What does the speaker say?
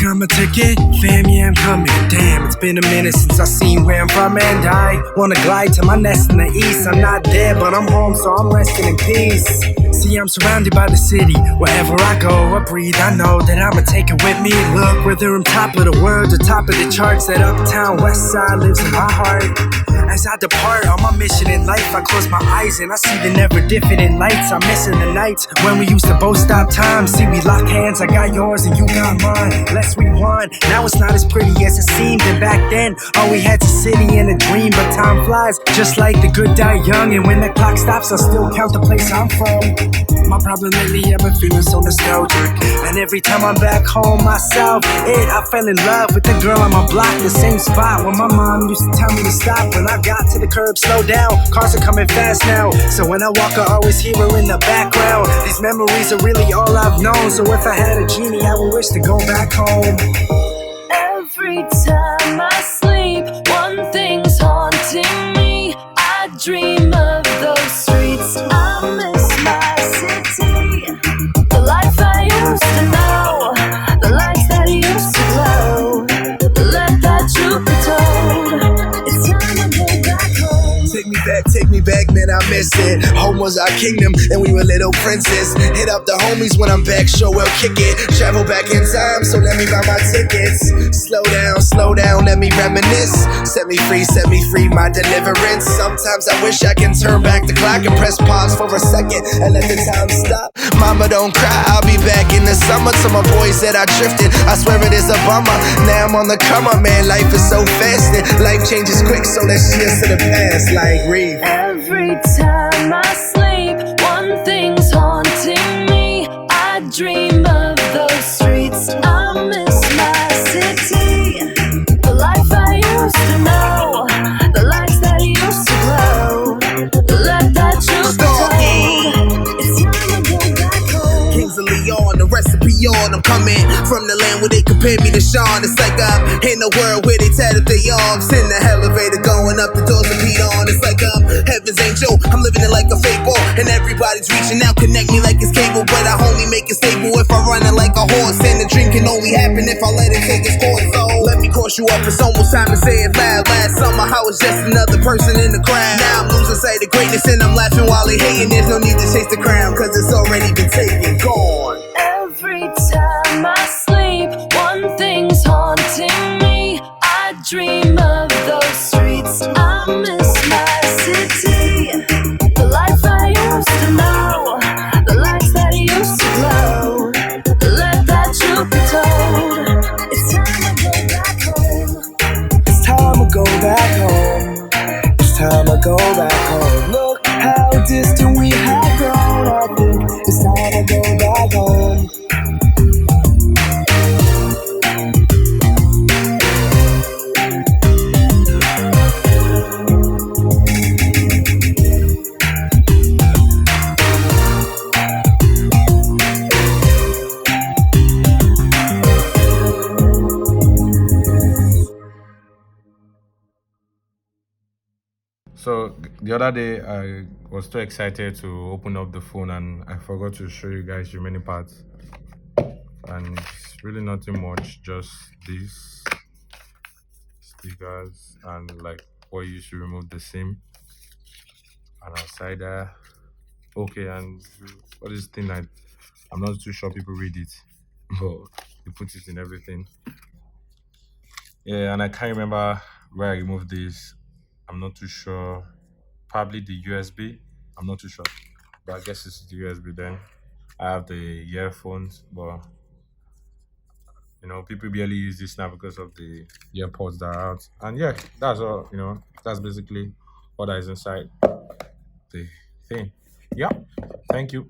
got my ticket, fam, yeah, I'm coming. Damn, it's been a minute since I seen where I'm from, and I wanna glide to my nest in the east. I'm not there, but I'm home, so I'm resting in peace. See, I'm surrounded by the city. Wherever I go, I breathe, I know that I'ma take it with me. Look, whether I'm top of the world or top of the charts, that uptown west side lives in my heart. As I depart on my mission in life, I close my eyes and I see the never different lights. I'm missing the nights when we used to both stop time. See, we lock hands, I got yours and you got mine. Let's rewind, now it's not as pretty as it seemed. And back then, all we had's a city and a dream. But time flies, just like the good die young. And when the clock stops, I still count the place I'm from. My problem lately, I've been feeling so nostalgic. And every time I'm back home myself, I fell in love with the girl on my block. The same spot where my mom used to tell me to stop. When I got to the curb, slow down, cars are coming fast now. So when I walk, I always hear her in the background. These memories are really all I've known. So if I had a genie, I would wish to go back home. Every time I sleep, one thing's haunting me. I dream of those streets. I miss my city. The life I used to know, the lights that used to glow. Let that truth be told. It's time to go back home. Take me back, man, I miss it. Home was our kingdom, and we were little princes. Hit up the homies when I'm back, sure we'll kick it. Travel back in time, so let me buy my tickets. Slow down, let me reminisce. Set me free, my deliverance. Sometimes I wish I can turn back the clock and press pause for a second and let the time stop. Mama, don't cry, I'll be back in the summer. To my boys that I drifted, I swear it is a bummer. Now I'm on the come up, man, life is so fast and life changes quick, so let's cheers to the past, like read. Every time I sleep, one thing's haunting me. I dream of those streets. I miss my city. The life I used to know, the lights that used to glow. Let that truth be told. It's time to go back home. Kings of Leon, the recipe on. I'm coming from the land where they compare me to Sean. It's like I'm in the world where they tatted their arms. In the elevator going up the doors of Pete on. It's like I'm heaven's angel. I'm living it like a fable, and everybody's reaching out, connect me like it's cable. But I only make it stable if I run it like a horse. And the dream can only happen if I let it take its course. So let me cross you up. It's almost time to say it loud. Last summer I was just another person in the crowd. Now I'm losing sight of greatness and I'm laughing while they hating. There's no need to chase the crown, cause it's already been taken, gone. Every time I sleep, one thing's haunting me. I dream of those streets. I miss my city. The life I used to know, the lights that used to glow. Let that truth be told. It's time to go back home. It's time to go back home. It's time to go back home. Look how distant we have grown. I think it's time to go back home. So the other day I was too excited to open up the phone and I forgot to show you guys the remaining parts. And it's really nothing much, just these stickers and like what you should remove the SIM. And outside there, okay, and what is this thing that I'm not too sure people read it, but you put it in everything. Yeah, and I can't remember where I removed this. I'm not too sure. Probably the USB. I'm not too sure. But I guess it's the USB then. I have the earphones, but people barely use this now because of the earpods that are out. And yeah, that's all, that's basically what is inside the thing. Yeah. Thank you.